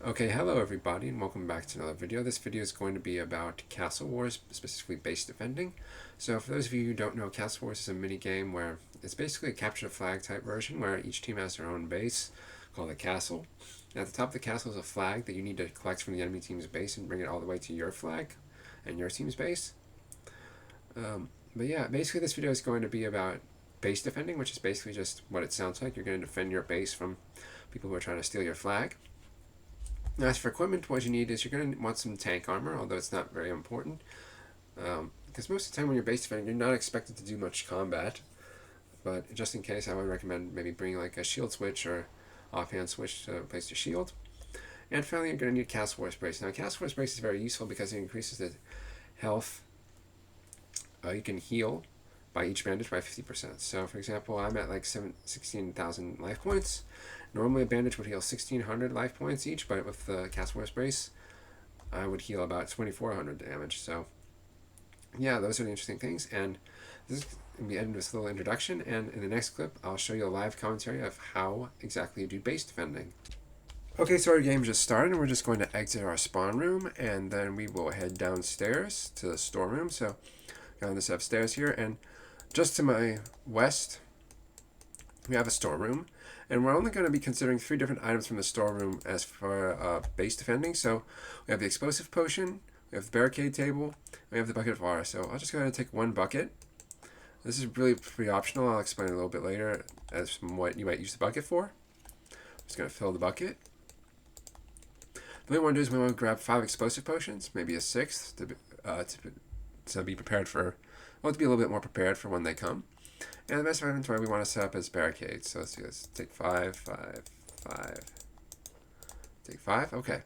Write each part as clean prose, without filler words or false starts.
Okay, hello everybody and welcome back to another video. This video is going to be about Castle Wars, specifically base defending. So for those of you who don't know, Castle Wars is a mini game where it's basically a capture the flag type version where each team has their own base called a castle. And at the top of the castle is a flag that you need to collect from the enemy team's base and bring it all the way to your flag and your team's base. But yeah, basically this video is going to be about base defending, which is basically just what it sounds like. You're going to defend your base from people who are trying to steal your flag. Now, as for equipment, what you need is you're going to want some tank armor, although it's not very important. Because most of the time when you're base defending, you're not expected to do much combat. But just in case, I would recommend maybe bringing like a shield switch or offhand switch to replace your shield. And finally, you're going to need Castle Wars brace. Now, Castle Wars brace is very useful because it increases the health you can heal by each bandage by 50%. So, for example, I'm at like 16,000 life points. Normally a bandage would heal 1,600 life points each, but with the Castle Wars brace, I would heal about 2,400 damage. So, yeah, those are the interesting things. And this is going to be ended with a little introduction. And in the next clip, I'll show you a live commentary of how exactly you do base defending. Okay, so our game just started, and we're just going to exit our spawn room, and then we will head downstairs to the storeroom. So, got on this upstairs here, and just to my west, we have a storeroom, and we're only going to be considering 3 different items from the storeroom as for base defending. So we have the explosive potion, we have the barricade table, and we have the bucket of water. So I'll just go ahead and take one bucket. This is really pretty optional. I'll explain a little bit later as from what you might use the bucket for. I'm just going to fill the bucket. The thing we want to do is we want to grab 5 explosive potions, maybe a 6th to be prepared for, well, to be a little bit more prepared for when they come. And the best inventory we want to set up is barricades. So let's see, let's take 5, 5, 5. Take 5, okay.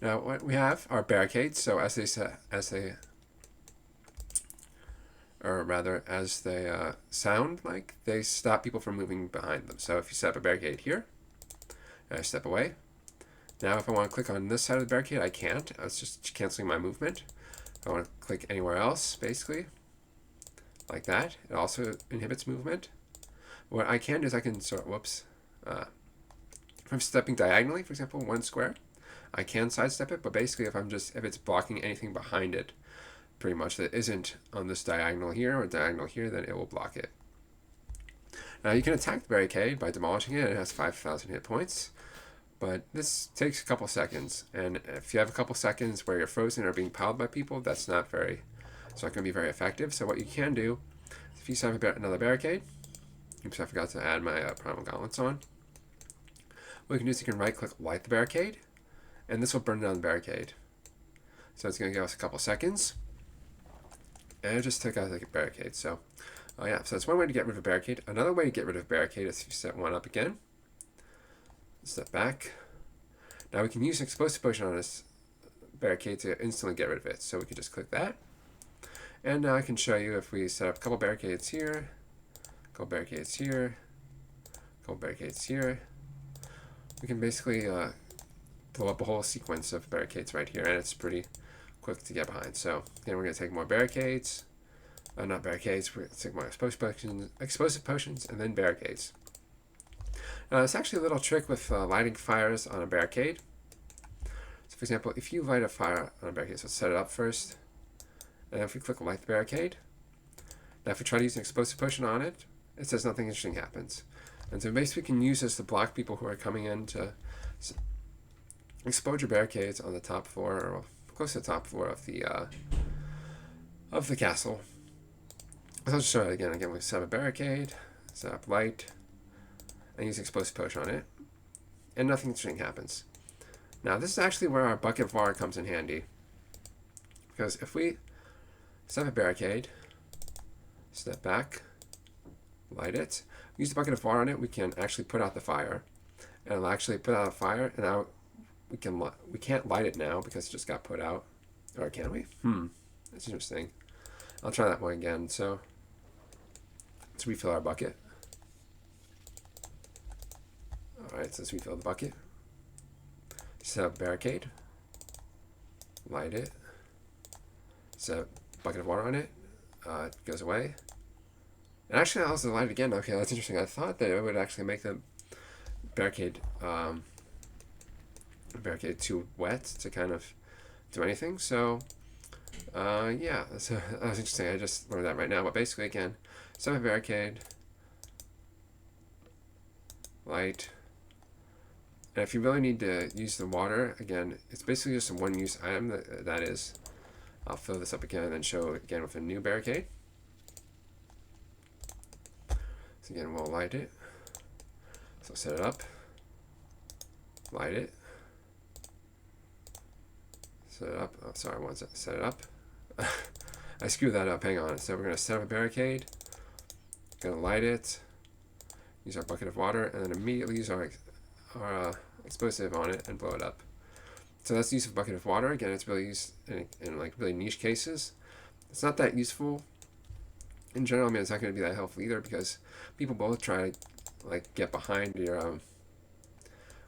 Now what we have are barricades. So as they sound like, they stop people from moving behind them. So if you set up a barricade here, and I step away. Now if I want to click on this side of the barricade, I can't. It's just canceling my movement. If I want to click anywhere else, basically, like that, it also inhibits movement. What I can do is I can sort of, if I'm stepping diagonally, for example, 1 square, I can sidestep it, but basically if it's blocking anything behind it, pretty much that isn't on this diagonal here or diagonal here, then it will block it. Now you can attack the barricade by demolishing it. It has 5,000 hit points. But this takes a couple seconds, and if you have a couple seconds where you're frozen or being piled by people, it's not going to be very effective. So what you can do, if you set up another barricade, oops, I forgot to add my primal gauntlets on. What you can do is you can right-click light the barricade, and this will burn down the barricade. So it's going to give us a couple seconds, and it just took out the barricade. So, yeah, so that's one way to get rid of a barricade. Another way to get rid of a barricade is if you set one up again. Step back. Now we can use an explosive potion on this barricade to instantly get rid of it. So we can just click that. And now I can show you if we set up a couple barricades here, a couple barricades here, a couple barricades here. We can basically blow up a whole sequence of barricades right here, and it's pretty quick to get behind. So again, we're going to take more barricades. Not barricades, we're going to take more explosive potions, and then barricades. It's actually a little trick with lighting fires on a barricade. So for example, if you light a fire on a barricade, so let's set it up first. And if we click light the barricade, now if we try to use an explosive potion on it, it says nothing interesting happens. And so basically we can use this to block people who are coming in to explode your barricades on the top floor, or close to the top floor of the castle. So I'll just show it again. Again, we set up a barricade, set up light, and use explosive potion on it, and nothing interesting happens. Now this is actually where our bucket of water comes in handy, because if we set up a barricade, step back, light it, use the bucket of water on it, we can actually put out the fire, and it'll actually put out a fire, and now we can't light it now because it just got put out, or can we? That's interesting. I'll try that one again. So let's refill our bucket. Alright, so let's refill the bucket. Set up barricade. Light it. Set a bucket of water on it. It goes away. And actually, I'll also light it again. Okay, that's interesting. I thought that it would actually make the barricade barricade too wet to kind of do anything. So yeah, so that was interesting. I just learned that right now. But basically, again, set up a barricade, light. And if you really need to use the water, again, it's basically just a one-use item. That is. I'll fill this up again and then show it again with a new barricade. So again, we'll light it. So set it up, light it, set it up. Oh, sorry, I want to set it up. I screwed that up. Hang on. So we're going to set up a barricade, going to light it, use our bucket of water, and then immediately use our explosive on it and blow it up. So that's the use of a bucket of water. Again, it's really used in like really niche cases. It's not that useful in general. I mean, it's not going to be that helpful either because people both try to like get behind your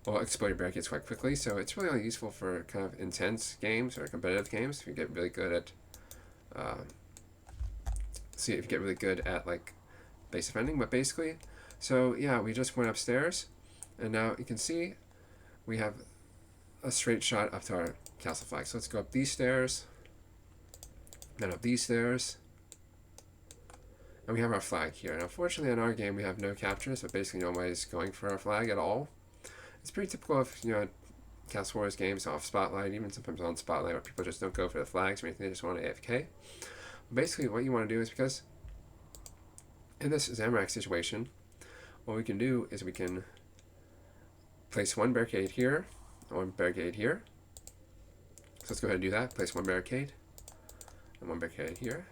well, explode your barricades quite quickly. So it's really only useful for kind of intense games or competitive games. If you get really good at if you get really good at like base defending. But basically, so yeah, we just went upstairs, and now you can see we have a straight shot up to our castle flag. So let's go up these stairs, then up these stairs, and we have our flag here. Now, fortunately, in our game, we have no captures, but basically nobody's going for our flag at all. It's pretty typical of Castle Wars games off Spotlight, even sometimes on Spotlight, where people just don't go for the flags or anything; they just want to AFK. But basically, what you want to do is because in this Zamrak situation, what we can do is we can place one barricade here, one barricade here. So let's go ahead and do that. Place one barricade and one barricade here.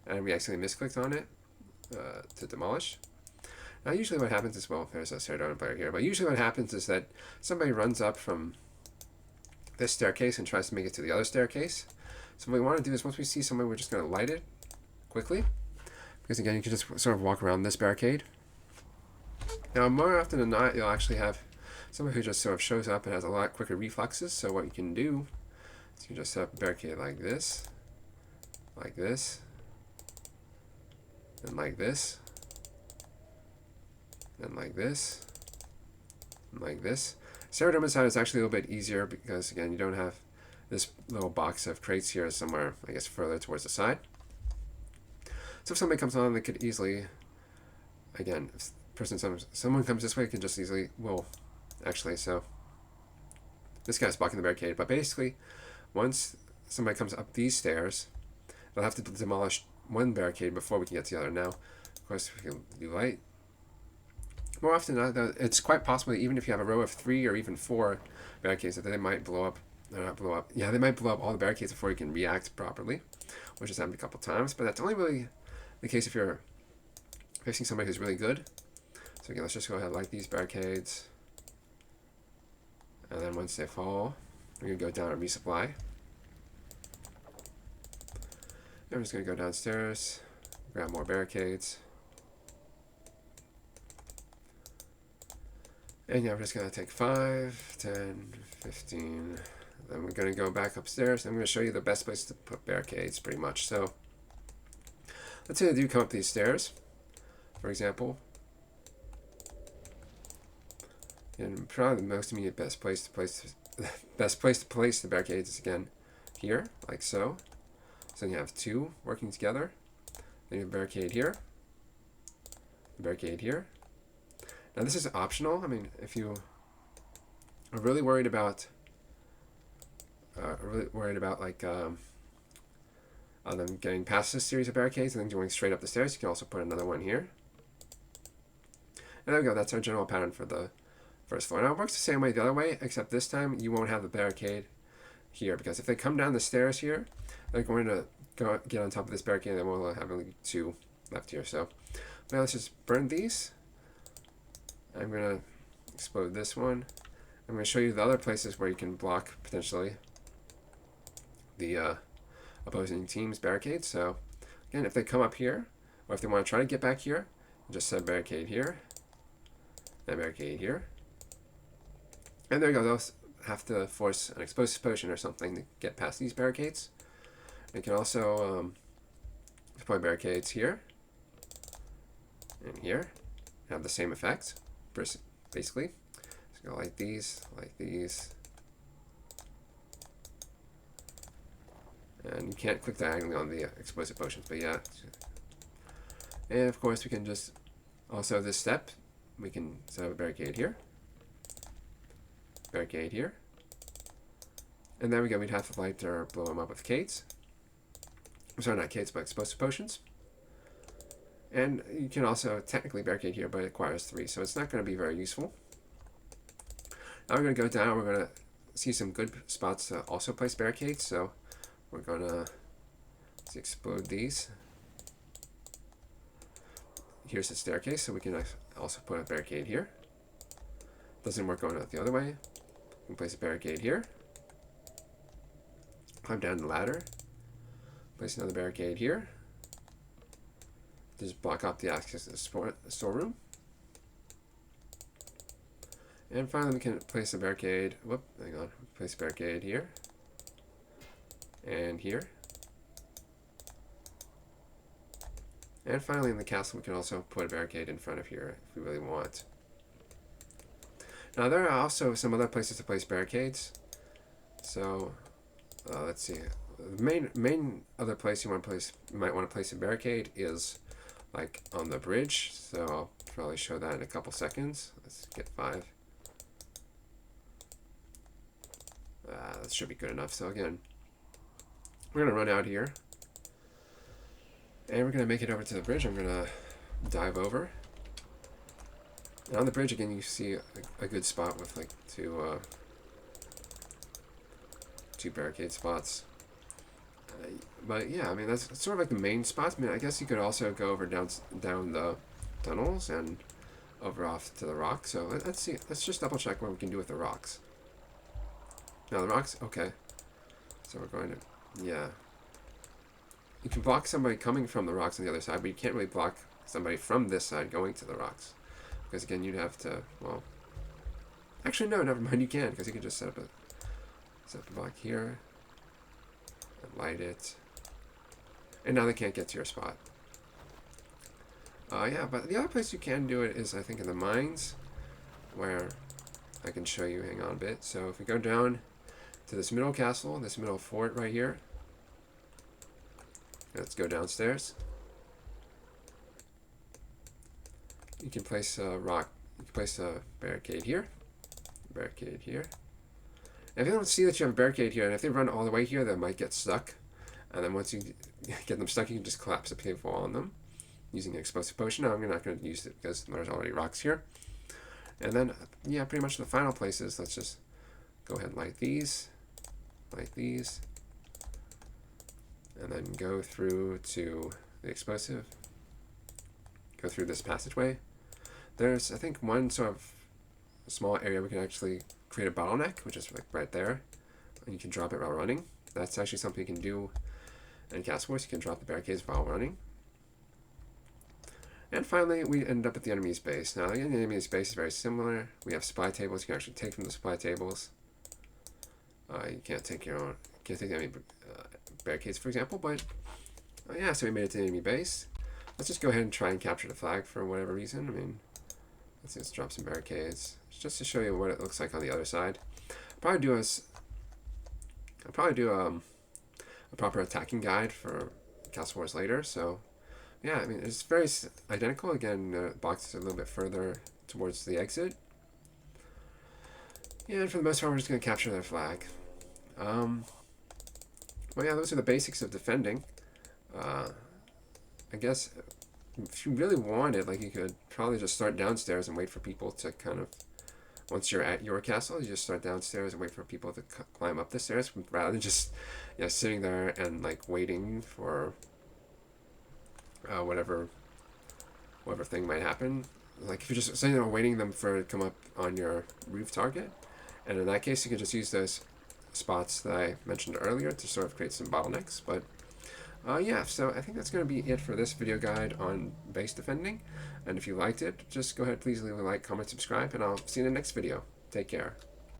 And we accidentally misclicked on it to demolish. Now usually what happens is, well, there's a Ceradon player here, but usually what happens is that somebody runs up from this staircase and tries to make it to the other staircase. So what we want to do is once we see somebody, we're just going to light it quickly. Because again, you can just sort of walk around this barricade. Now more often than not, you'll actually have someone who just sort of shows up and has a lot quicker reflexes. So what you can do is you just set up a barricade like this, and like this, and like this, and like this. Ceradon side is actually a little bit easier because again, you don't have this little box of crates here somewhere, I guess, further towards the side. So if somebody comes on, they could easily, again, if someone comes this way, it can just easily, well, actually, so this guy's blocking the barricade, but basically, once somebody comes up these stairs, they'll have to demolish one barricade before we can get to the other. Now, of course, we can do light. More often than not, it's quite possible that even if you have a row of 3 or even 4 barricades, that they might blow up. Not blow up. Yeah, they might blow up all the barricades before you can react properly, which has happened a couple times. But that's only really the case if you're facing somebody who's really good. So again, let's just go ahead and light these barricades. And then once they fall, we're going to go down and resupply. And we're just going to go downstairs, grab more barricades. And yeah, we're just going to take 5, 10, 15. Then we're going to go back upstairs. I'm going to show you the best place to put barricades, pretty much. So let's say I do come up these stairs, for example. And probably the most immediate best place to place the barricades is again here, like so. So you have 2 working together. Then you have a barricade here, a barricade here. Now this is optional. I mean, if you are really worried about like them getting past this series of barricades and then going straight up the stairs, you can also put another one here. And there we go. That's our general pattern for the first floor. Now it works the same way the other way, except this time you won't have the barricade here because if they come down the stairs here, they're going to get on top of this barricade and then we'll have only 2 left here. So now let's just burn these. I'm going to explode this one. I'm going to show you the other places where you can block potentially the opposing team's barricades. So again, if they come up here, or if they want to try to get back here, just set a barricade here, and a barricade here. And there you go, they'll have to force an explosive potion or something to get past these barricades. You can also deploy barricades here and here, have the same effect, basically. Just Go like these, and you can't click diagonally on the explosive potions, but yeah. And of course we can just, also this step, we can set up a barricade here, and there we go. We'd have to light or blow them up with cates. Sorry, not cates, but explosive potions. And you can also technically barricade here, but it requires 3, so it's not going to be very useful. Now we're going to go down. We're going to see some good spots to also place barricades, so we're going to explode these. Here's the staircase, so we can also put a barricade here. Doesn't work going out the other way. We can place a barricade here. Climb down the ladder. Place another barricade here. Just block up the access to the storeroom. And finally we can place a barricade. Whoop, hang on. Place a barricade here. And here. And finally in the castle we can also put a barricade in front of here if we really want. Now there are also some other places to place barricades. So let's see. The main other place you might want to place a barricade is like on the bridge. So I'll probably show that in a couple seconds. Let's get 5. That should be good enough. So again, we're gonna run out here, and we're gonna make it over to the bridge. I'm gonna dive over. And on the bridge again, you see a good spot with like two barricade spots. But yeah, I mean that's sort of like the main spots. I mean, I guess you could also go over down the tunnels and over off to the rocks. So let's see. Let's just double check what we can do with the rocks. Now the rocks, okay. So we're going to, yeah. You can block somebody coming from the rocks on the other side, but you can't really block somebody from this side going to the rocks, because again you'd have to, well, actually no, never mind. You can, because you can just set up a block here. Light it, and now they can't get to your spot. Yeah, but the other place you can do it is, I think, in the mines, where I can show you. Hang on a bit. So if we go down to this middle castle, this middle fort right here, let's go downstairs. You can place a rock. You can place a barricade here. Barricade here. And if they don't see that you have a barricade here, and if they run all the way here, they might get stuck. And then once you get them stuck, you can just collapse a pave wall on them using an explosive potion. Now I'm not going to use it because there's already rocks here. And then, yeah, pretty much the final places. Let's just go ahead and light these, and then go through to the explosive. Go through this passageway. There's, I think, one sort of small area we can actually create a bottleneck, which is like right there, and you can drop it while running. That's actually something you can do in Castle Wars. You can drop the barricades while running. And finally, we end up at the enemy's base. Now, the enemy's base is very similar. We have supply tables. You can actually take from the supply tables. You can't take any barricades, for example. But yeah, so we made it to the enemy base. Let's just go ahead and try and capture the flag for whatever reason. I mean, let's drop some barricades just to show you what it looks like on the other side. I'll probably do a proper attacking guide for Castle Wars later. So yeah, I mean, it's very identical. Again, the box is a little bit further towards the exit. Yeah, and for the most part, we're just going to capture their flag. Well, yeah, those are the basics of defending. I guess if you really wanted, like, you could probably just start downstairs and wait for people to kind of, once you're at your castle, you just start downstairs and wait for people to climb up the stairs, rather than just, yeah, sitting there and like waiting for whatever thing might happen. Like if you're just sitting there waiting them for to come up on your roof target, and in that case you can just use those spots that I mentioned earlier to sort of create some bottlenecks. But yeah, so I think that's going to be it for this video guide on base defending. And if you liked it, just go ahead, please leave a like, comment, subscribe, and I'll see you in the next video. Take care.